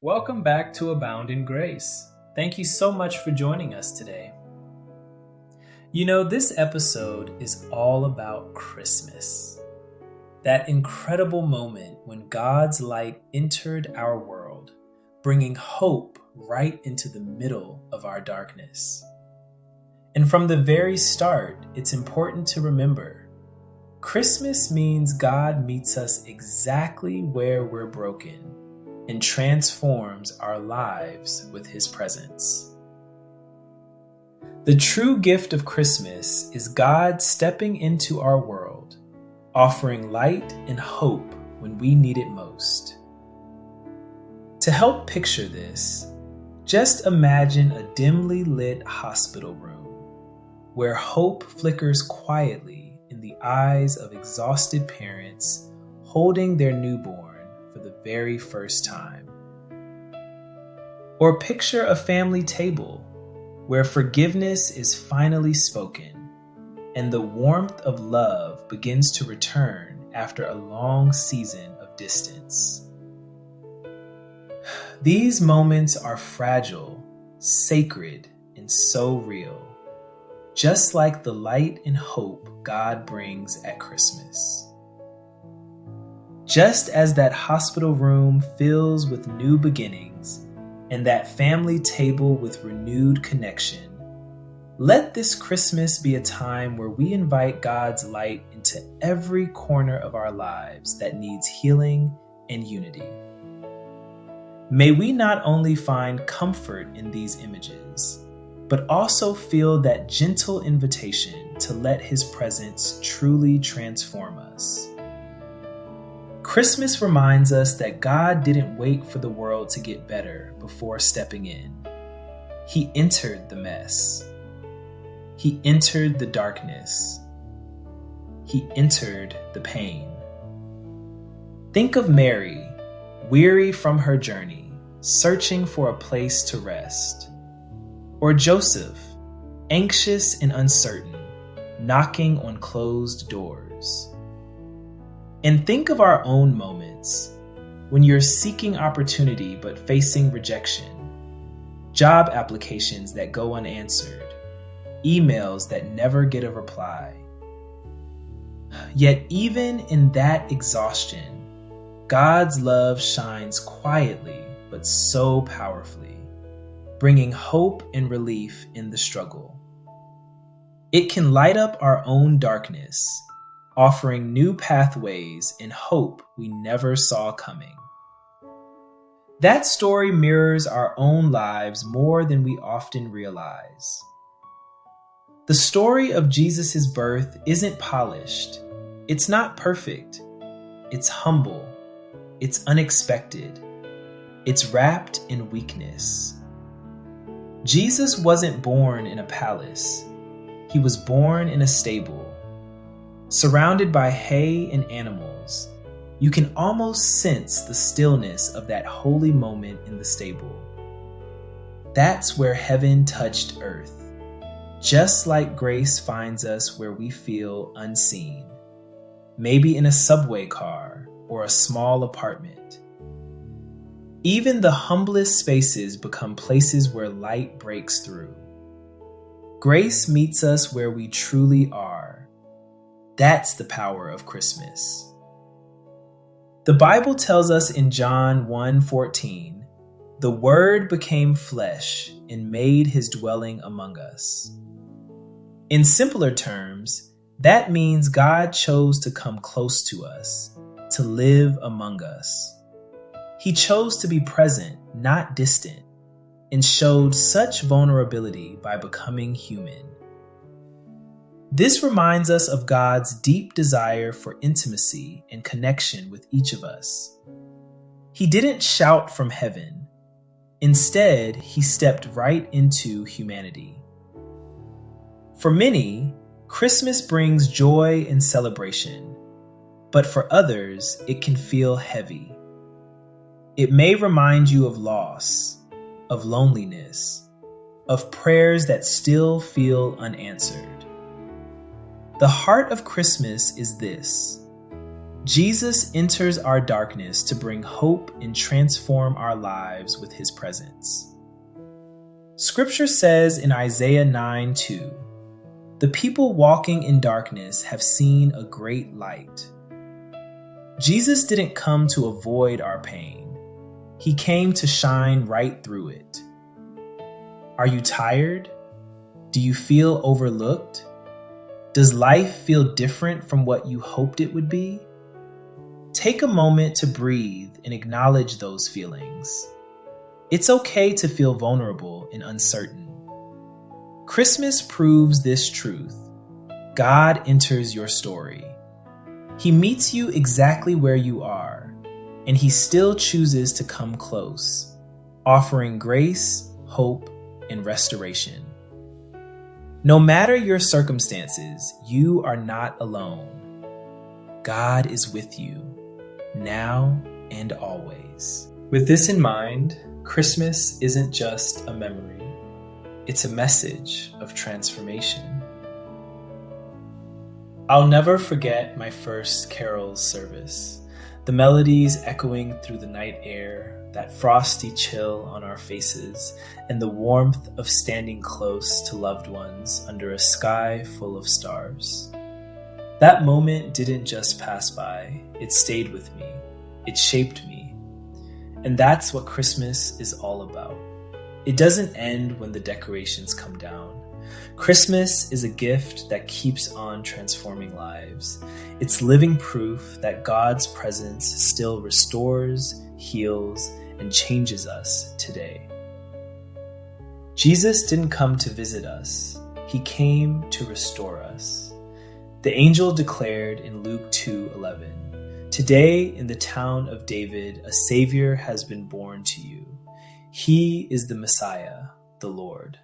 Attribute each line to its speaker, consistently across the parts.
Speaker 1: Welcome back to Abound in Grace. Thank you so much for joining us today. You know, this episode is all about Christmas. That incredible moment when God's light entered our world, bringing hope right into the middle of our darkness. And from the very start, it's important to remember, Christmas means God meets us exactly where we're broken and transforms our lives with His presence. The true gift of Christmas is God stepping into our world, offering light and hope when we need it most. To help picture this, just imagine a dimly lit hospital room where hope flickers quietly in the eyes of exhausted parents holding their newborn for the very first time. Or picture a family table where forgiveness is finally spoken and the warmth of love begins to return after a long season of distance. These moments are fragile, sacred, and so real, just like the light and hope God brings at Christmas. Just as that hospital room fills with new beginnings and that family table with renewed connection, let this Christmas be a time where we invite God's light into every corner of our lives that needs healing and unity. May we not only find comfort in these images, but also feel that gentle invitation to let His presence truly transform us. Christmas reminds us that God didn't wait for the world to get better before stepping in. He entered the mess. He entered the darkness. He entered the pain. Think of Mary, weary from her journey, searching for a place to rest. Or Joseph, anxious and uncertain, knocking on closed doors. And think of our own moments when you're seeking opportunity but facing rejection, job applications that go unanswered, emails that never get a reply. Yet even in that exhaustion, God's love shines quietly but so powerfully, bringing hope and relief in the struggle. It can light up our own darkness, offering new pathways and hope we never saw coming. That story mirrors our own lives more than we often realize. The story of Jesus' birth isn't polished. It's not perfect. It's humble. It's unexpected. It's wrapped in weakness. Jesus wasn't born in a palace. He was born in a stable. Surrounded by hay and animals, you can almost sense the stillness of that holy moment in the stable. That's where heaven touched earth, just like grace finds us where we feel unseen, maybe in a subway car or a small apartment. Even the humblest spaces become places where light breaks through. Grace meets us where we truly are. That's the power of Christmas. The Bible tells us in John 1:14, "The Word became flesh and made His dwelling among us." In simpler terms, that means God chose to come close to us, to live among us. He chose to be present, not distant, and showed such vulnerability by becoming human. This reminds us of God's deep desire for intimacy and connection with each of us. He didn't shout from heaven. Instead, He stepped right into humanity. For many, Christmas brings joy and celebration, but for others, it can feel heavy. It may remind you of loss, of loneliness, of prayers that still feel unanswered. The heart of Christmas is this: Jesus enters our darkness to bring hope and transform our lives with his presence. Scripture says in Isaiah 9:2, "The people walking in darkness have seen a great light." Jesus didn't come to avoid our pain. He came to shine right through it. Are you tired? Do you feel overlooked? Does life feel different from what you hoped it would be? Take a moment to breathe and acknowledge those feelings. It's okay to feel vulnerable and uncertain. Christmas proves this truth. God enters your story. He meets you exactly where you are, and he still chooses to come close, offering grace, hope, and restoration. No matter your circumstances, you are not alone. God is with you, now and always. With this in mind, Christmas isn't just a memory. It's a message of transformation. I'll never forget my first carols service. The melodies echoing through the night air, that frosty chill on our faces, and the warmth of standing close to loved ones under a sky full of stars. That moment didn't just pass by, it stayed with me. It shaped me. And that's what Christmas is all about. It doesn't end when the decorations come down. Christmas is a gift that keeps on transforming lives. It's living proof that God's presence still restores, heals, and changes us today. Jesus didn't come to visit us. He came to restore us. The angel declared in Luke 2:11, "Today in the town of David, a Savior has been born to you. He is the Messiah, the Lord."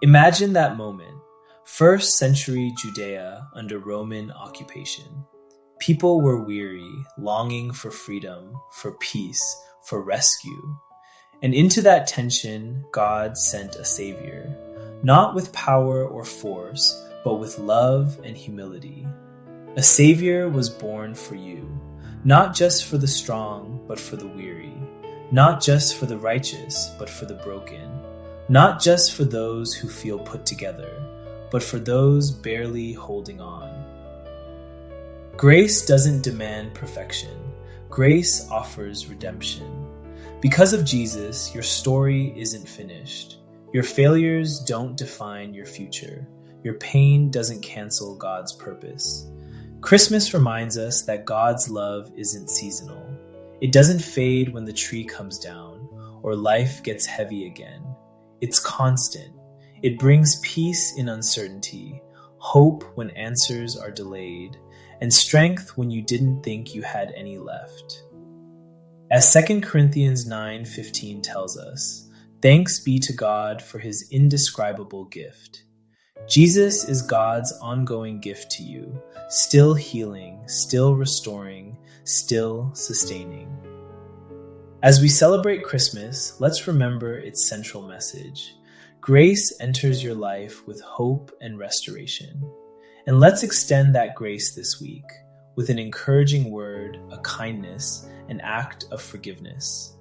Speaker 1: Imagine that moment, 1st century Judea under Roman occupation. People were weary, longing for freedom, for peace, for rescue. And into that tension, God sent a Savior, not with power or force, but with love and humility. A Savior was born for you, not just for the strong, but for the weary, not just for the righteous, but for the broken, not just for those who feel put together, but for those barely holding on. Grace doesn't demand perfection. Grace offers redemption. Because of Jesus, your story isn't finished. Your failures don't define your future. Your pain doesn't cancel God's purpose. Christmas reminds us that God's love isn't seasonal. It doesn't fade when the tree comes down or life gets heavy again. It's constant. It brings peace in uncertainty, hope when answers are delayed, and strength when you didn't think you had any left. As 2 Corinthians 9:15 tells us, thanks be to God for his indescribable gift. Jesus is God's ongoing gift to you, still healing, still restoring, still sustaining. As we celebrate Christmas, let's remember its central message. Grace enters your life with hope and restoration. And let's extend that grace this week with an encouraging word, a kindness, an act of forgiveness.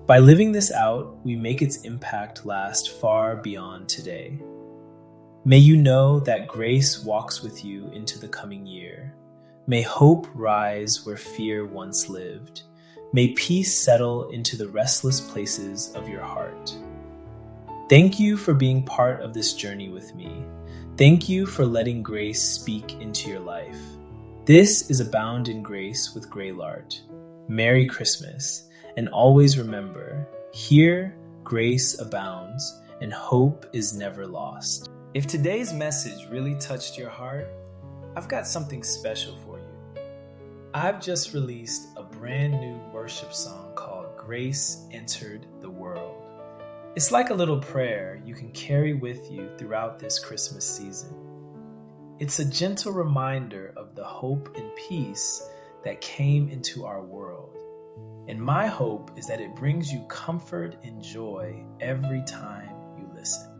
Speaker 1: By living this out, we make its impact last far beyond today. May you know that grace walks with you into the coming year. May hope rise where fear once lived. May peace settle into the restless places of your heart. Thank you for being part of this journey with me. Thank you for letting grace speak into your life. This is Abound in Grace with GrayLart. Merry Christmas, and always remember, here grace abounds and hope is never lost. If today's message really touched your heart, I've got something special for you. I've just released a brand new worship song called Grace Entered the World. It's like a little prayer you can carry with you throughout this Christmas season. It's a gentle reminder of the hope and peace that came into our world. And my hope is that it brings you comfort and joy every time you listen.